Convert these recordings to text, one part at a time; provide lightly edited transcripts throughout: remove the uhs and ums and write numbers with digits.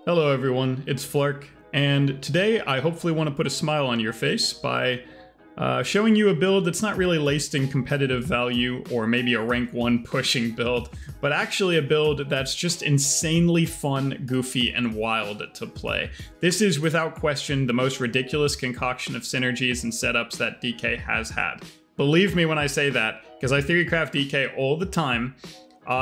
Hello everyone, it's Flark, and today I hopefully want to put a smile on your face by showing you a build that's not really laced in competitive value or maybe a rank 1 pushing build, but actually a build that's just insanely fun, goofy, and wild to play. This is without question the most ridiculous concoction of synergies and setups that DK has had. Believe me when I say that, because I theorycraft DK all the time.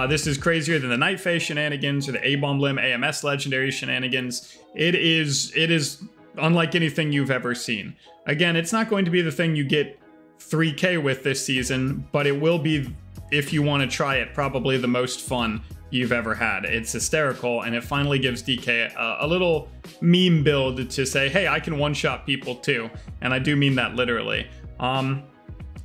This is crazier than the Night Phase shenanigans or the A-Bomb Limb AMS Legendary shenanigans. It is unlike anything you've ever seen. Again, it's not going to be the thing you get 3K with this season, but it will be, if you want to try it, probably the most fun you've ever had. It's hysterical, and it finally gives DK a little meme build to say, hey, I can one-shot people too, and I do mean that literally.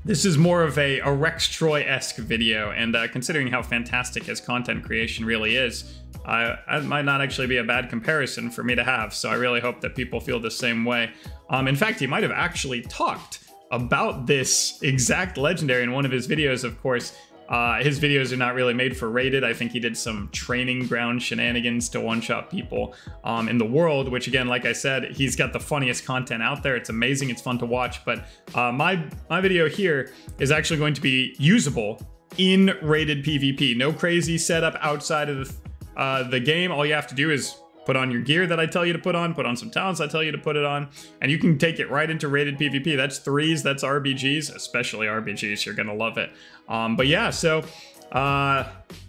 This is more of a Rex Troy-esque video, and considering how fantastic his content creation really is, it might not actually be a bad comparison for me to have, so I really hope that people feel the same way. In fact, he might have actually talked about this exact legendary in one of his videos, of course. His videos are not really made for rated. I think he did some training ground shenanigans to one-shot people in the world, which again, like I said, he's got the funniest content out there. It's amazing, it's fun to watch, but my video here is actually going to be usable in rated PvP. No crazy setup outside of the game. All you have to do is put on your gear that I tell you to put on some talents I tell you to put it on, and you can take it right into rated PvP. That's threes, that's RBGs, especially RBGs. You're gonna love it. But yeah, so,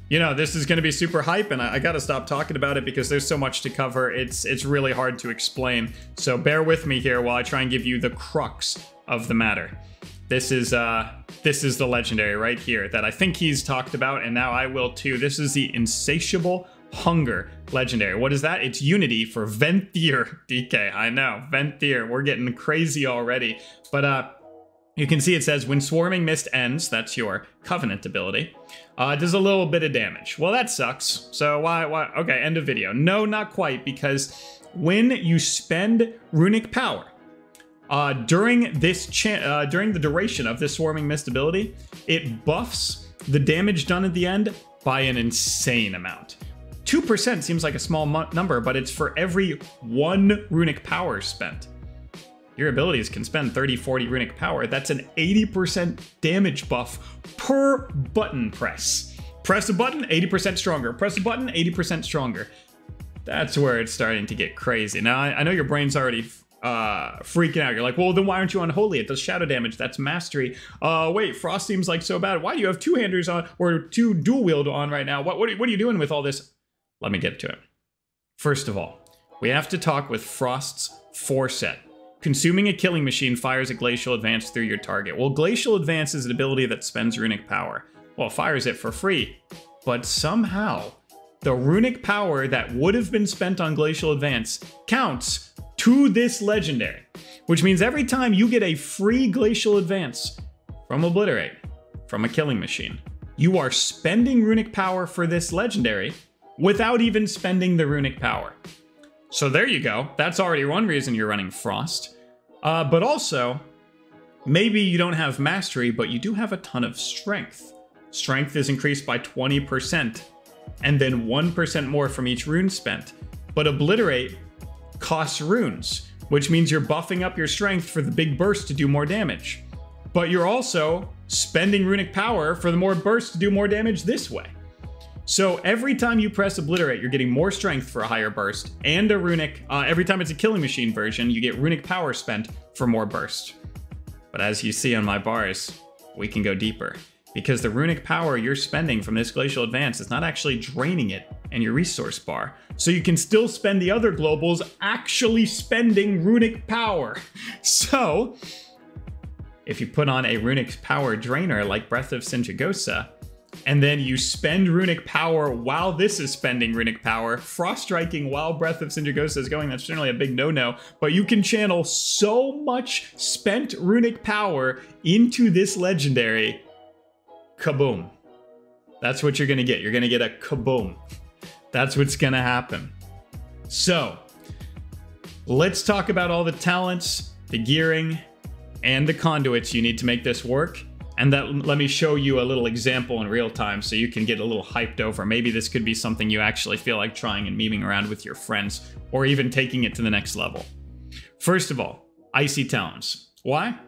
you know, this is gonna be super hype, and I gotta stop talking about it because there's so much to cover. It's really hard to explain. So bear with me here while I try and give you the crux of the matter. This is the legendary right here that I think he's talked about, and now I will too. This is the Insatiable Hunger legendary. What is that? It's Unity for Venthyr DK. I know, Venthyr. We're getting crazy already. But you can see it says, when Swarming Mist ends, that's your Covenant ability, does a little bit of damage. Well, that sucks. So why? Okay, end of video. No, not quite, because when you spend Runic Power, during the duration of this Swarming Mist ability, it buffs the damage done at the end by an insane amount. 2% seems like a small number, but it's for every 1 runic power spent. Your abilities can spend 30, 40 runic power. That's an 80% damage buff per button press. Press a button, 80% stronger. Press a button, 80% stronger. That's where it's starting to get crazy. Now, I know your brain's already freaking out. You're like, well, then why aren't you unholy? It does shadow damage. That's mastery. Wait, Frost seems like so bad. Why do you have 2-handers on, or 2 dual wield on right now? What are you doing with all this? Let me get to it. First of all, we have to talk with Frost's 4 set. Consuming a killing machine fires a glacial advance through your target. Well, glacial advance is an ability that spends runic power. Well, it fires it for free, but somehow the runic power that would have been spent on glacial advance counts to this legendary, which means every time you get a free glacial advance from Obliterate, from a killing machine, you are spending runic power for this legendary without even spending the runic power. So there you go. That's already one reason you're running Frost. But also, maybe you don't have mastery, but you do have a ton of strength. Strength is increased by 20%, and then 1% more from each rune spent. But Obliterate costs runes, which means you're buffing up your strength for the big burst to do more damage. But you're also spending runic power for the more burst to do more damage this way. So every time you press Obliterate, you're getting more strength for a higher burst, and a runic, every time it's a killing machine version, you get runic power spent for more burst. But as you see on my bars, we can go deeper, because the runic power you're spending from this glacial advance is not actually draining it in your resource bar. So you can still spend the other globals actually spending runic power. So if you put on a runic power drainer like Breath of Sindragosa, and then you spend runic power while this is spending runic power, frost striking while Breath of Sindragosa is going, that's generally a big no-no, but you can channel so much spent runic power into this legendary. Kaboom. That's what you're gonna get. You're gonna get a kaboom. That's what's gonna happen. So, let's talk about all the talents, the gearing, and the conduits you need to make this work. and let me show you a little example in real time so you can get a little hyped over. Maybe this could be something you actually feel like trying and memeing around with your friends, or even taking it to the next level. First of all, Icy Talons. Why?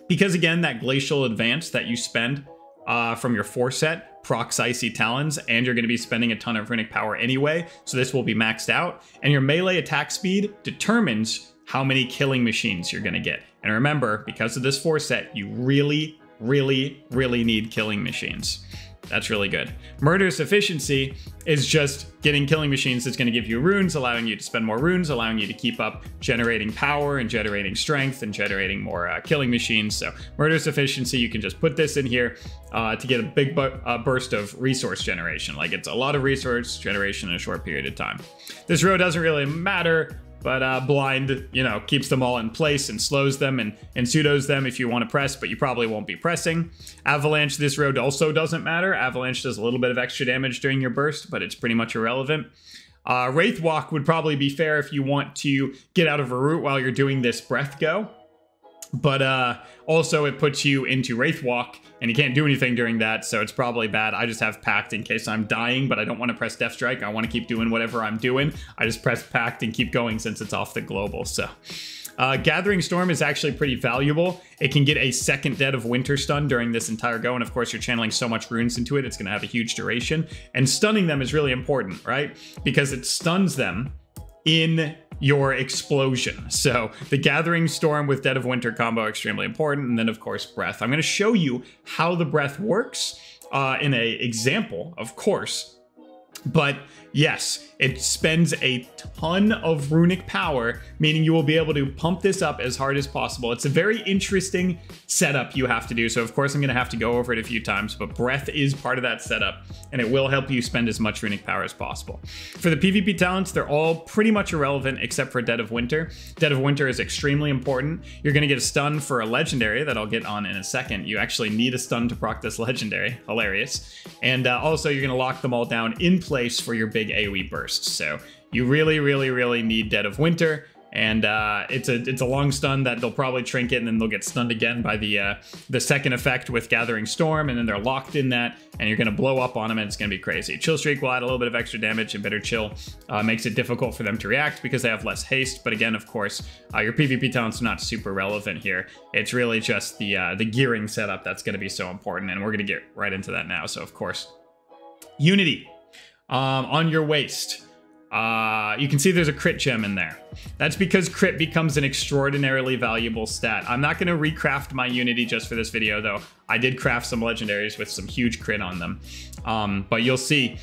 Because again, that Glacial Advance that you spend from your 4 set procs Icy Talons, and you're going to be spending a ton of runic power anyway, so this will be maxed out. And your melee attack speed determines how many killing machines you're going to get. And remember, because of this 4 set, you really need killing machines. That's really good. Murderous Efficiency is just getting killing machines that's going to give you runes, allowing you to spend more runes, allowing you to keep up generating power and generating strength and generating more killing machines. So Murderous Efficiency, you can just put this in here to get a big burst of resource generation. Like, it's a lot of resource generation in a short period of time. This row doesn't really matter, but Blind, you know, keeps them all in place and slows them and pseudos them if you want to press, but you probably won't be pressing. Avalanche, this road also doesn't matter. Avalanche does a little bit of extra damage during your burst, but it's pretty much irrelevant. Wraith Walk would probably be fair if you want to get out of a route while you're doing this breath go. But also it puts you into Wraith Walk, and you can't do anything during that, so it's probably bad. I just have Pact in case I'm dying, but I don't want to press Death Strike. I want to keep doing whatever I'm doing. I just press Pact and keep going since it's off the global. So Gathering Storm is actually pretty valuable. It can get a second Dead of Winter stun during this entire go, and of course you're channeling so much runes into it, it's going to have a huge duration. And stunning them is really important, right? Because it stuns them in your explosion. So the Gathering Storm with Dead of Winter combo, extremely important. And then of course Breath. I'm going to show you how the Breath works in a example, of course. But yes, it spends a ton of runic power, meaning you will be able to pump this up as hard as possible. It's a very interesting setup you have to do, so of course I'm going to have to go over it a few times, but Breath is part of that setup, and it will help you spend as much runic power as possible. For the PvP talents, they're all pretty much irrelevant except for Dead of Winter. Dead of Winter is extremely important. You're going to get a stun for a legendary that I'll get on in a second. You actually need a stun to proc this legendary. Hilarious. And also you're going to lock them all down in place for your big AoE bursts. So you really need Dead of Winter, and it's a long stun that they'll probably trinket, and then they'll get stunned again by the second effect with Gathering Storm, and then they're locked in that, and you're going to blow up on them, and it's going to be crazy. Chill Streak will add a little bit of extra damage, and Bitter Chill makes it difficult for them to react because they have less haste. But again, of course, your PvP talents are not super relevant here. It's really just the gearing setup that's going to be so important, and we're going to get right into that now. So of course, Unity. On your waist, you can see there's a crit gem in there. That's because crit becomes an extraordinarily valuable stat. I'm not going to recraft my Unity just for this video, though. I did craft some legendaries with some huge crit on them. But you'll see,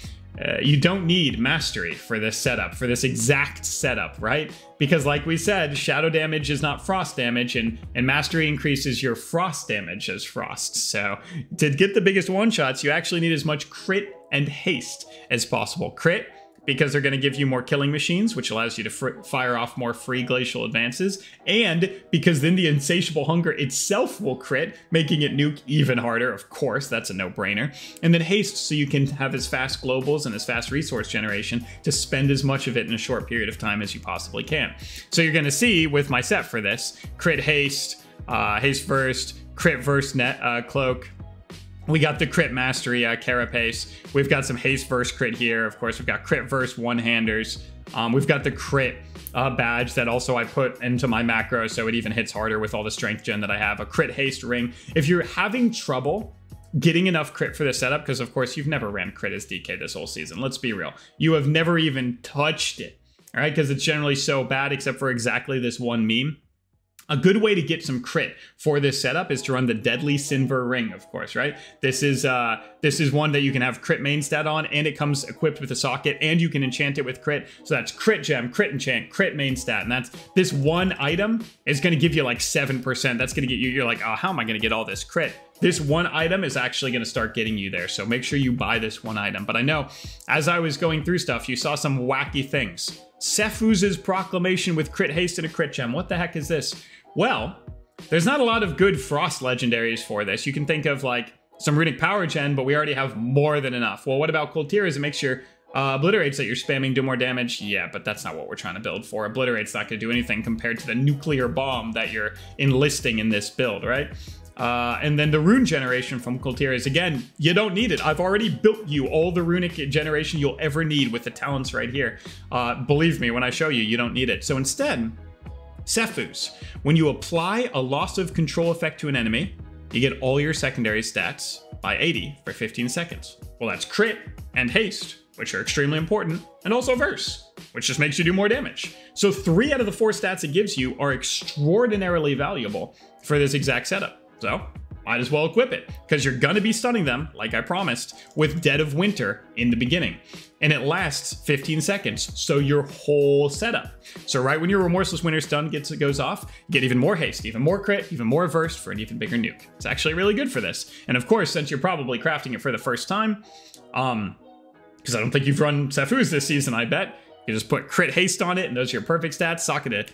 you don't need mastery for this setup, for this exact setup, right? Because like we said, shadow damage is not frost damage, and mastery increases your frost damage as frost. So to get the biggest one-shots, you actually need as much crit and haste as possible. Crit, because they're going to give you more killing machines, which allows you to fire off more free glacial advances, and because then the insatiable hunger itself will crit, making it nuke even harder. Of course, that's a no-brainer. And then haste, so you can have as fast globals and as fast resource generation to spend as much of it in a short period of time as you possibly can. So you're going to see with my set for this, crit haste, haste burst, crit verse net cloak. We got the crit mastery carapace. We've got some haste verse crit here. Of course, we've got crit verse one-handers. We've got the crit badge that also I put into my macro, so it even hits harder with all the strength gen that I have. A crit haste ring. If you're having trouble getting enough crit for this setup, because of course you've never ran crit as DK this whole season, let's be real. You have never even touched it, all right? Because it's generally so bad, except for exactly this one meme. A good way to get some crit for this setup is to run the Deadly Sinver Ring, of course, right? This is one that you can have crit main stat on, and it comes equipped with a socket, and you can enchant it with crit. So that's crit gem, crit enchant, crit main stat, and that's this one item is going to give you like 7%. That's going to get you, you're like, oh, how am I going to get all this crit? This one item is actually going to start getting you there, so make sure you buy this one item. But I know, as I was going through stuff, you saw some wacky things. Sephuz's Proclamation with crit haste and a crit gem. What the heck is this? Well, there's not a lot of good frost legendaries for this. You can think of like some runic power gen, but we already have more than enough. Well, what about Kultiras? It makes your obliterates that you're spamming do more damage. Yeah, but that's not what we're trying to build for. Obliterate's not going to do anything compared to the nuclear bomb that you're enlisting in this build, right? And then the rune generation from Colterius, again, you don't need it. I've already built you all the runic generation you'll ever need with the talents right here. Believe me, when I show you, you don't need it. So instead, Sephuz. When you apply a loss of control effect to an enemy, you get all your secondary stats by 80 for 15 seconds. Well, that's crit and haste, which are extremely important, and also verse, which just makes you do more damage. So 3 out of the 4 stats it gives you are extraordinarily valuable for this exact setup. So might as well equip it, because you're gonna be stunning them, like I promised, with Dead of Winter in the beginning. And it lasts 15 seconds, so your whole setup. So right when your Remorseless Winter stun goes off, you get even more haste, even more crit, even more verse for an even bigger nuke. It's actually really good for this. And of course, since you're probably crafting it for the first time, because I don't think you've run Sephuz this season, I bet, you just put crit haste on it, and those are your perfect stats, socket it.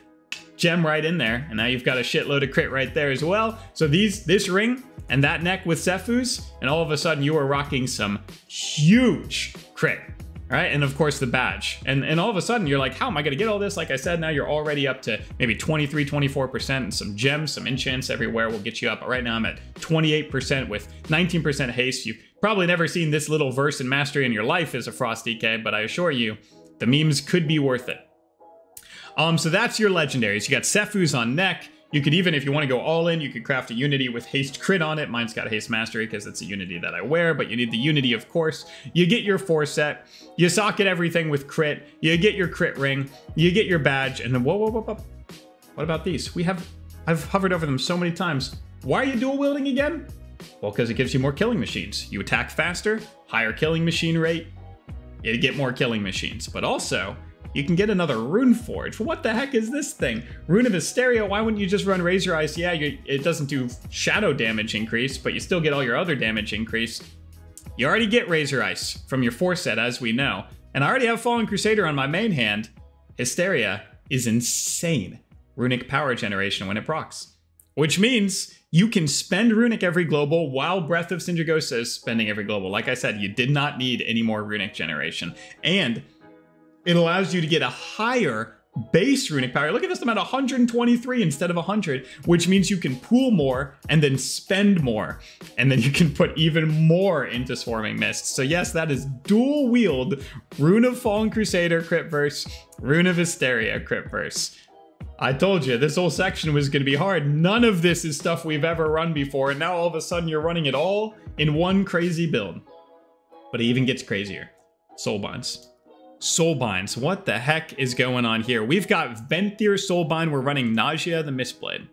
Gem right in there, and now you've got a shitload of crit right there as well. So this ring and that neck with Sephuz, and all of a sudden you are rocking some huge crit, right? And of course the badge, and all of a sudden you're like, how am I gonna get all this? Like I said, now you're already up to maybe 23, 24%, and some gems, some enchants everywhere will get you up. Right now I'm at 28% with 19% haste. You've probably never seen this little verse and mastery in your life as a Frost DK, but I assure you, the memes could be worth it. So that's your legendaries. You got Sephuz on neck. You could even, if you want to go all in, you could craft a Unity with haste crit on it. Mine's got haste mastery because it's a Unity that I wear, but you need the Unity, of course. You get your 4 set. You socket everything with crit. You get your crit ring. You get your badge. And then, whoa. What about these? I've hovered over them so many times. Why are you dual wielding again? Well, because it gives you more killing machines. You attack faster, higher killing machine rate. You get more killing machines, but also, you can get another Runeforge. What the heck is this thing? Rune of Hysteria, why wouldn't you just run Razor Ice? Yeah, it doesn't do shadow damage increase, but you still get all your other damage increase. You already get Razor Ice from your 4 set, as we know. And I already have Fallen Crusader on my main hand. Hysteria is insane runic power generation when it procs. Which means you can spend runic every global while Breath of Sindragosa is spending every global. Like I said, you did not need any more runic generation. And it allows you to get a higher base runic power. Look at this, I'm at 123 instead of 100, which means you can pool more and then spend more. And then you can put even more into Swarming Mist. So yes, that is dual wield Rune of Fallen Crusader crit verse, Rune of Hysteria crit verse. I told you, this whole section was going to be hard. None of this is stuff we've ever run before, and now all of a sudden you're running it all in one crazy build. But it even gets crazier. Soulbinds. Soulbinds. What the heck is going on here? We've got venthyr Soulbind. We're running Nausea the Mistblade.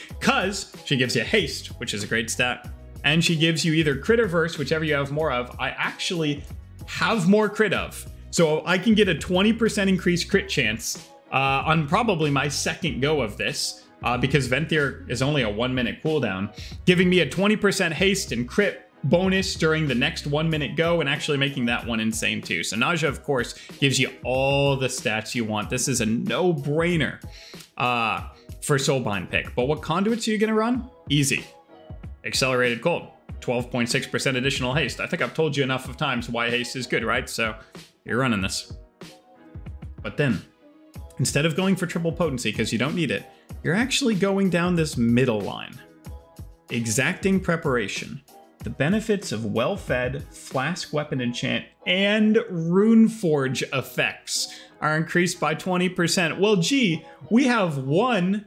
Because she gives you haste, which is a great stat. And she gives you either crit or verse, whichever you have more of. I actually have more crit of. So I can get a 20% increased crit chance on probably my second go of this. Because venthyr is only a 1-minute cooldown. Giving me a 20% haste and crit bonus during the next 1-minute go, and actually making that one insane too. So Nausea, of course, gives you all the stats you want. This is a no-brainer for Soulbind pick. But what conduits are you going to run? Easy. Accelerated Cold. 12.6% additional haste. I think I've told you enough of times why haste is good, right? So you're running this. But then, instead of going for triple potency, because you don't need it, you're actually going down this middle line. Exacting Preparation. The benefits of well-fed, flask weapon enchant, and Runeforge effects are increased by 20%. Well, gee, we have 1,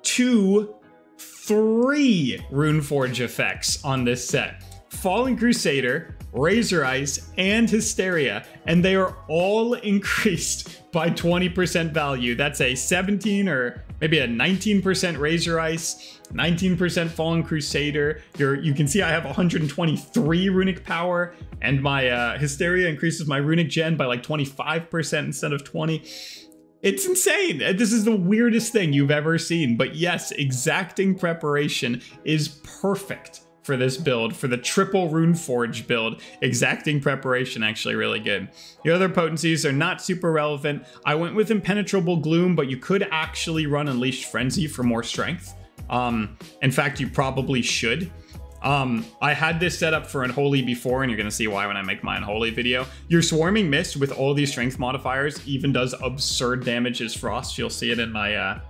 2, 3 Runeforge effects on this set. Fallen Crusader, Razor Ice, and Hysteria, and they are all increased by 20% value. That's a 17 or maybe a 19% Razor Ice, 19% Fallen Crusader. You can see I have 123 runic power, and my Hysteria increases my runic gen by like 25% instead of 20. It's insane. This is the weirdest thing you've ever seen. But yes, Exacting Preparation is perfect for this build, for the triple Runeforge build. Exacting Preparation actually really good. Your other potencies are not super relevant. I went with Impenetrable Gloom, but you could actually run Unleashed Frenzy for more strength. In fact, you probably should. I had this set up for Unholy before, and you're gonna see why when I make my Unholy video. Your Swarming Mist with all these strength modifiers even does absurd damage as Frost. You'll see it in my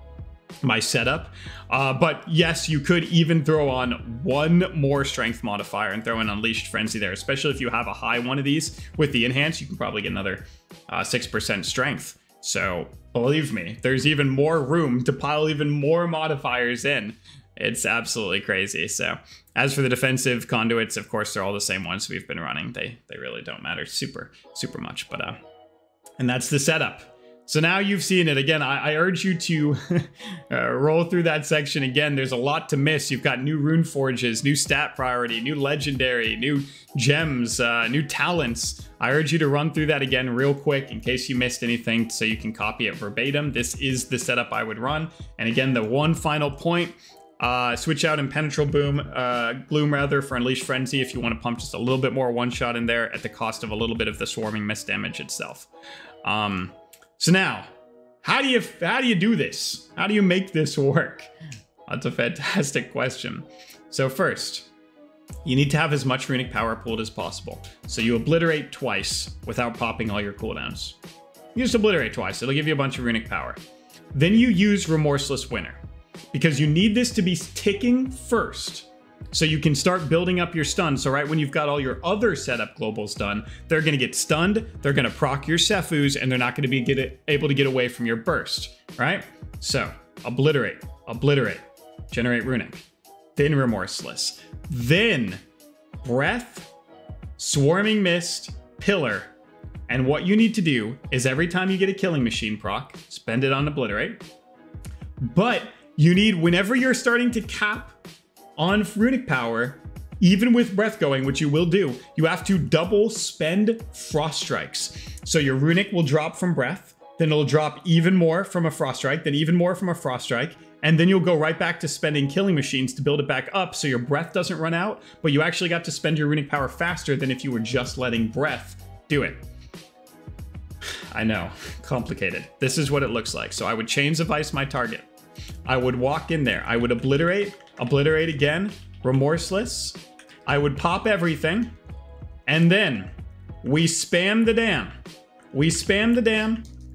my setup. But yes, you could even throw on one more strength modifier and throw an Unleashed Frenzy there, especially if you have a high one of these. With the enhance, you can probably get another 6% strength. So believe me, there's even more room to pile even more modifiers in. It's absolutely crazy. So as for the defensive conduits, of course, they're all the same ones we've been running. They really don't matter super much, but and that's the setup. So now you've seen it. Again, I urge you to roll through that section again. There's a lot to miss. You've got new Runeforges, new stat priority, new legendary, new gems, new talents. I urge you to run through that again real quick in case you missed anything so you can copy it verbatim. This is the setup I would run. And again, the one final point, switch out Impenetrable Gloom rather for Unleashed Frenzy if you want to pump just a little bit more one-shot in there at the cost of a little bit of the Swarming Mist damage itself. So now, how do you do this? How do you make this work? That's a fantastic question. So first, you need to have as much runic power pooled as possible. So you obliterate twice without popping all your cooldowns. You just obliterate twice. It'll give you a bunch of runic power. Then you use Remorseless Winter, because you need this to be ticking first so you can start building up your stun. So right when you've got all your other setup globals done, they're going to get stunned, they're going to proc your Sefus, and they're not going to be able to get away from your burst, right? So obliterate, generate runic, then remorseless, then breath, swarming mist, pillar. And what you need to do is every time you get a killing machine proc, spend it on obliterate. But you need, whenever you're starting to cap on runic power, even with breath going, which you will do, you have to double spend frost strikes. So your runic will drop from breath, then it'll drop even more from a frost strike, then even more from a frost strike, and then you'll go right back to spending killing machines to build it back up so your breath doesn't run out, but you actually got to spend your runic power faster than if you were just letting breath do it. I know, complicated. This is what it looks like. So I would Chains of Ice my target. I would walk in there. I would obliterate again, remorseless. I would pop everything. And then we spam the dam.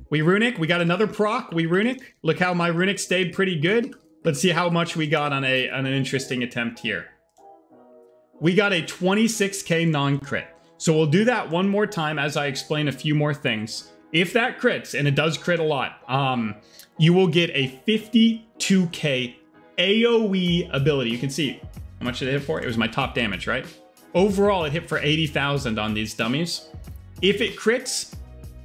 We runic. We got another proc. We runic. Look how my runic stayed pretty good. Let's see how much we got on an interesting attempt here. We got a 26k non-crit. So we'll do that one more time as I explain a few more things. If that crits, and it does crit a lot, you will get a 52k AoE ability. You can see how much did it hit for? It was my top damage, right? Overall, it hit for 80,000 on these dummies. If it crits,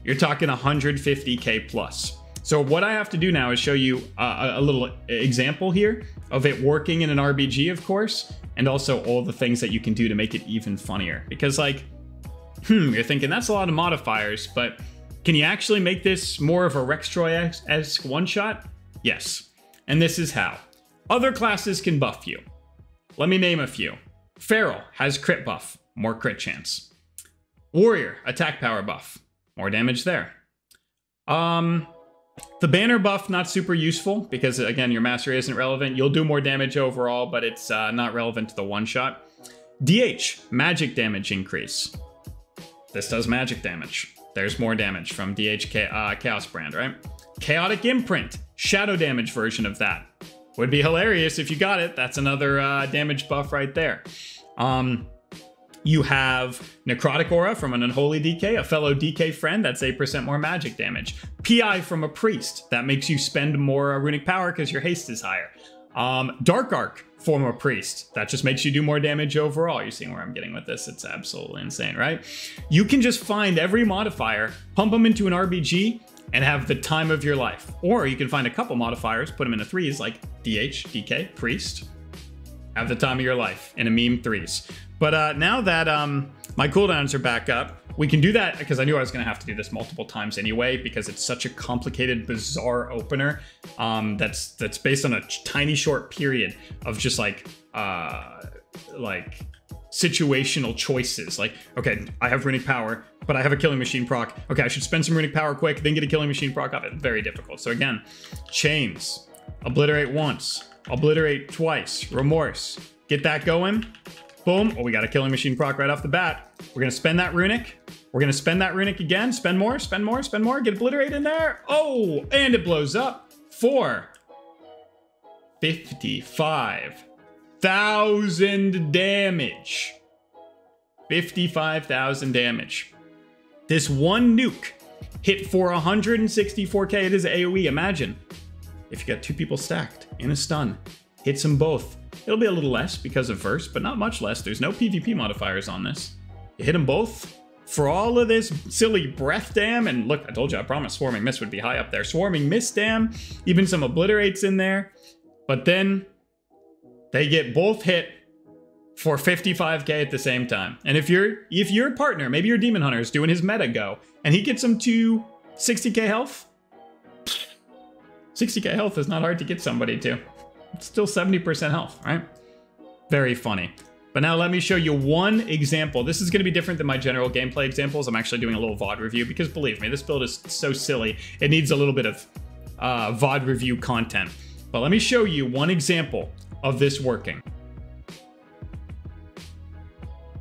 you're talking 150k plus. So what I have to do now is show you a little example here of it working in an RBG, of course, and also all the things that you can do to make it even funnier. Because like, you're thinking that's a lot of modifiers, but can you actually make this more of a Rextroy-esque one-shot? Yes. And this is how. Other classes can buff you. Let me name a few. Feral has crit buff, more crit chance. Warrior, attack power buff, more damage there. The banner buff, not super useful, because again, your mastery isn't relevant. You'll do more damage overall, but it's not relevant to the one-shot. DH, magic damage increase. This does magic damage. There's more damage from DH Chaos Brand, right? Chaotic Imprint, shadow damage version of that. Would be hilarious if you got it. That's another damage buff right there. You have Necrotic Aura from an Unholy DK, a fellow DK friend, that's 8% more magic damage. PI from a Priest, that makes you spend more runic power because your haste is higher. Dark Arc from a Priest, that just makes you do more damage overall. You're seeing where I'm getting with this, it's absolutely insane, right? You can just find every modifier, pump them into an RBG, and have the time of your life. Or you can find a couple modifiers, put them into threes, like DH, DK, Priest, have the time of your life in a meme threes. But now that my cooldowns are back up, we can do that because I knew I was going to have to do this multiple times anyway because it's such a complicated, bizarre opener that's based on a tiny short period of just like situational choices. Like, okay, I have runic power, but I have a killing machine proc. Okay, I should spend some runic power quick, then get a killing machine proc off it. Very difficult. So again, chains, obliterate once, obliterate twice, remorse, get that going. Boom. Oh, we got a killing machine proc right off the bat. We're going to spend that runic. We're going to spend that runic again. Spend more, spend more, spend more. Get obliterate in there. Oh, and it blows up. 4, 55,000 damage. 55,000 damage. This one nuke hit for 164k. It is AoE. Imagine if you got two people stacked in a stun, hits them both. It'll be a little less because of verse, but not much less. There's no PvP modifiers on this. You hit them both for all of this silly breath dam. And look, I told you, I promised Swarming Mist would be high up there. Swarming Mist dam, even some obliterates in there. But then they get both hit for 55k at the same time. And if your partner, maybe your Demon Hunter is doing his meta go, and he gets him to 60k health, 60k health is not hard to get somebody to. It's still 70% health, right? Very funny. But now let me show you one example. This is going to be different than my general gameplay examples. I'm actually doing a little VOD review because believe me, this build is so silly. It needs a little bit of VOD review content. But let me show you one example of this working.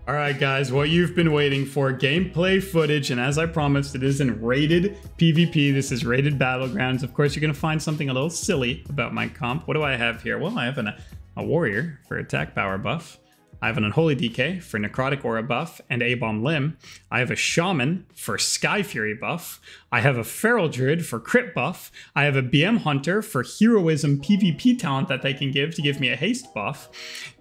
All right, guys, what you've been waiting for, gameplay footage, and as I promised, it is in rated PvP. This is rated Battlegrounds. Of course, you're gonna find something a little silly about my comp. What do I have here? Well, I have a warrior for attack power buff. I have an Unholy DK for Necrotic Aura buff and A-Bomb Limb. I have a Shaman for Sky Fury buff. I have a Feral Druid for crit buff. I have a BM Hunter for Heroism PvP talent that they can give to give me a haste buff.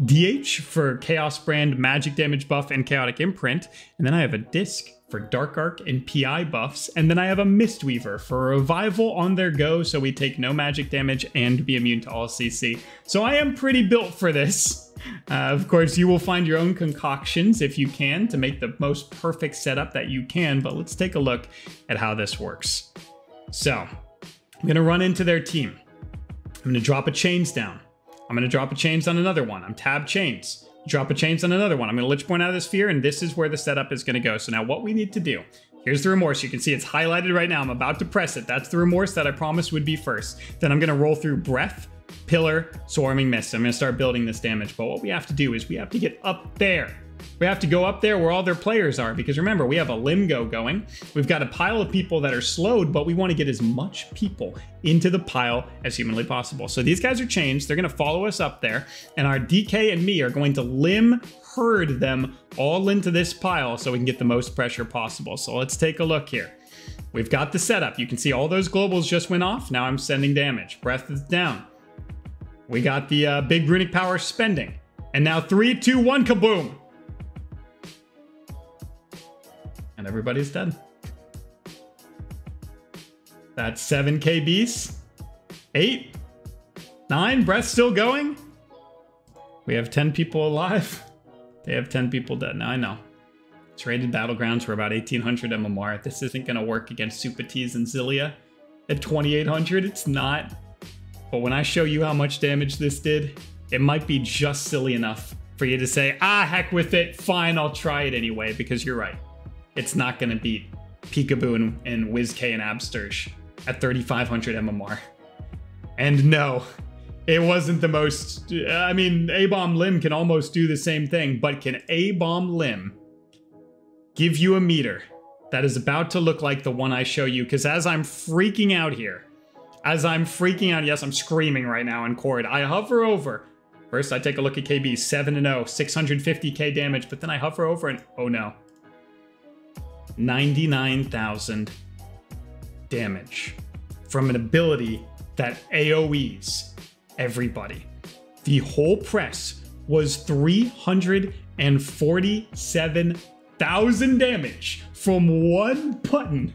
DH for Chaos Brand magic damage buff and Chaotic Imprint. And then I have a Disc for Dark Arc and PI buffs. And then I have a Mistweaver for Revival on their go, so we take no magic damage and be immune to all CC. So I am pretty built for this. Of course, you will find your own concoctions if you can to make the most perfect setup that you can, but let's take a look at how this works. So, I'm going to run into their team. I'm going to drop a chains down. I'm going to drop a chains on another one. I'm tab chains. Drop a chains on another one. I'm going to Lich Point out of the sphere, and this is where the setup is going to go. So now what we need to do, here's the remorse. You can see it's highlighted right now. I'm about to press it. That's the remorse that I promised would be first. Then I'm going to roll through breath, pillar, swarming mist. I'm going to start building this damage, but what we have to do is we have to get up there. We have to go up there where all their players are, because remember, we have a Limgo going. We've got a pile of people that are slowed, but we want to get as much people into the pile as humanly possible. So these guys are changed. They're going to follow us up there, and our DK and me are going to limb herd them all into this pile so we can get the most pressure possible. So let's take a look here. We've got the setup. You can see all those globals just went off. Now I'm sending damage. Breath is down. We got the big runic power spending. And now 3, 2, 1, kaboom! And everybody's dead. That's 7 KBs. 8, 9, breath still going. We have 10 people alive. They have 10 people dead. Now I know. It's rated Battlegrounds for about 1800 MMR. This isn't gonna work against Supatees and Zilia. At 2800, it's not. But when I show you how much damage this did, it might be just silly enough for you to say, ah, heck with it, fine, I'll try it anyway, because you're right. It's not going to beat Peekaboo and WizK and Absterge at 3500 MMR. And no, it wasn't the most, I mean, A-Bomb Limb can almost do the same thing, but can A-Bomb Limb give you a meter that is about to look like the one I show you? Because as I'm freaking out here, yes, I'm screaming right now in Chord. I hover over. First, I take a look at KB, 7-0, 650k damage, but then I hover over and, oh no. 99,000 damage from an ability that AoEs everybody. The whole press was 347,000 damage from one button,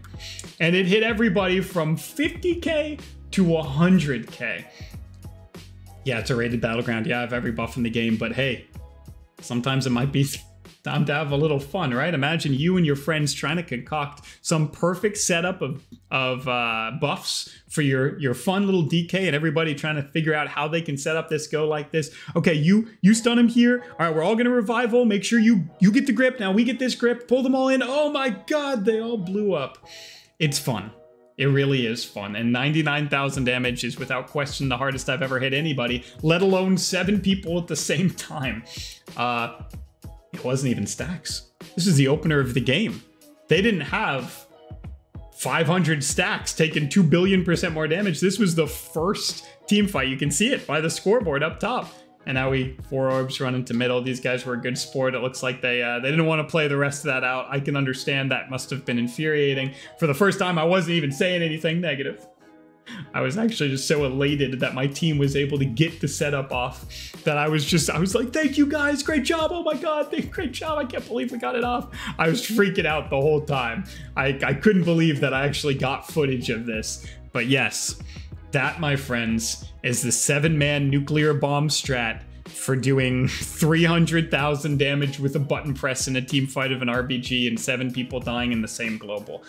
and it hit everybody from 50k to 100k. Yeah, it's a rated Battleground. Yeah, I have every buff in the game, but hey, sometimes it might be time to have a little fun, right? Imagine you and your friends trying to concoct some perfect setup of buffs for your fun little DK, and everybody trying to figure out how they can set up this go like this. Okay, you stun him here. All right, we're all gonna revival. Make sure you get the grip. Now we get this grip. Pull them all in. Oh my God, they all blew up. It's fun. It really is fun, and 99,000 damage is without question the hardest I've ever hit anybody, let alone 7 people at the same time. It wasn't even stacks. This is the opener of the game. They didn't have 500 stacks, taking 2 billion% more damage. This was the first team fight. You can see it by the scoreboard up top. And now 4 orbs run into middle. These guys were a good sport. It looks like they didn't want to play the rest of that out. I can understand that must have been infuriating. For the first time, I wasn't even saying anything negative. I was actually just so elated that my team was able to get the setup off that I was like, thank you guys, great job, oh my god, great job, I can't believe we got it off. I was freaking out the whole time. I couldn't believe that I actually got footage of this. But yes, that, my friends, is the 7-man nuclear bomb strat for doing 300,000 damage with a button press in a team fight of an RBG and 7 people dying in the same global.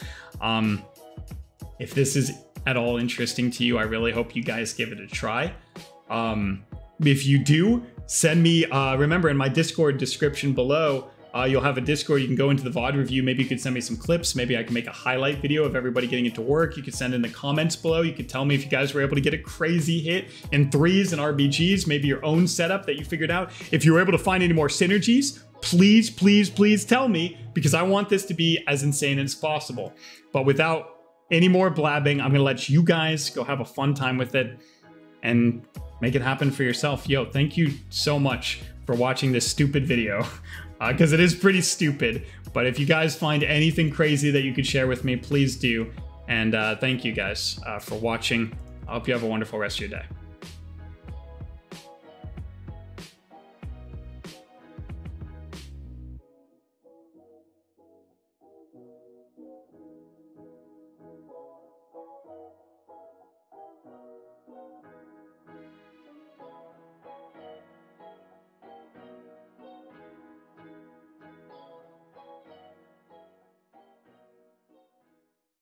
If this is at all interesting to you, I really hope you guys give it a try. If you do, send me, remember in my Discord description below, you'll have a Discord. You can go into the VOD review. Maybe you could send me some clips. Maybe I can make a highlight video of everybody getting it to work. You could send in the comments below. You could tell me if you guys were able to get a crazy hit in 3s and RBGs, maybe your own setup that you figured out. If you were able to find any more synergies, please, please, please tell me, because I want this to be as insane as possible. But without any more blabbing, I'm gonna let you guys go have a fun time with it and make it happen for yourself. Yo, thank you so much for watching this stupid video, because it is pretty stupid. But if you guys find anything crazy that you could share with me, please do. And thank you guys for watching. I hope you have a wonderful rest of your day.